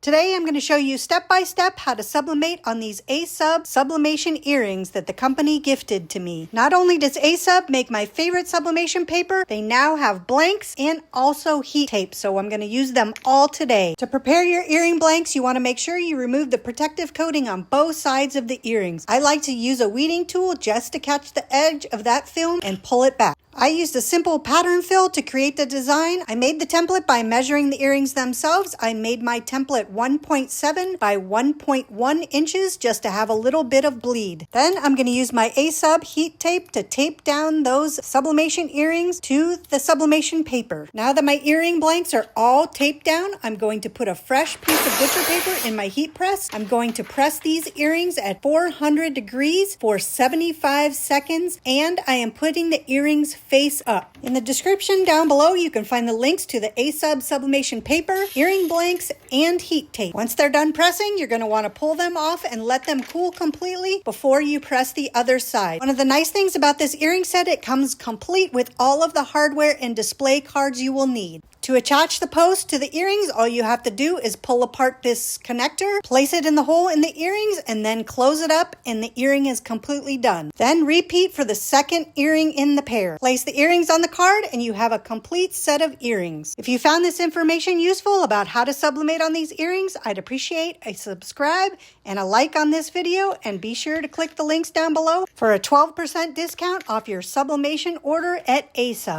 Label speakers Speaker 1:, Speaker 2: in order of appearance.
Speaker 1: Today I'm going to show you step by step how to sublimate on these A-Sub sublimation earrings that the company gifted to me. Not only does A-Sub make my favorite sublimation paper, they now have blanks and also heat tape, so I'm going to use them all today. To prepare your earring blanks, you want to make sure you remove the protective coating on both sides of the earrings. I like to use a weeding tool just to catch the edge of that film and pull it back. I used a simple pattern fill to create the design. I made the template by measuring the earrings themselves. I made my template 1.7 by 1.1 inches just to have a little bit of bleed. Then I'm going to use my A-Sub heat tape to tape down those sublimation earrings to the sublimation paper. Now that my earring blanks are all taped down, I'm going to put a fresh piece of butcher paper in my heat press. I'm going to press these earrings at 400 degrees for 75 seconds, and I am putting the earrings face up. In the description down below, you can find the links to the A-Sub sublimation paper, earring blanks, and heat tape. Once they're done pressing, you're going to want to pull them off and let them cool completely before you press the other side. One of the nice things about this earring set, it comes complete with all of the hardware and display cards you will need. To attach the post to the earrings, all you have to do is pull apart this connector, place it in the hole in the earrings, and then close it up, and the earring is completely done. Then repeat for the second earring in the pair. Place the earrings on the card, and you have a complete set of earrings. If you found this information useful about how to sublimate on these earrings, I'd appreciate a subscribe and a like on this video, and be sure to click the links down below for a 12% discount off your sublimation order at A-Sub.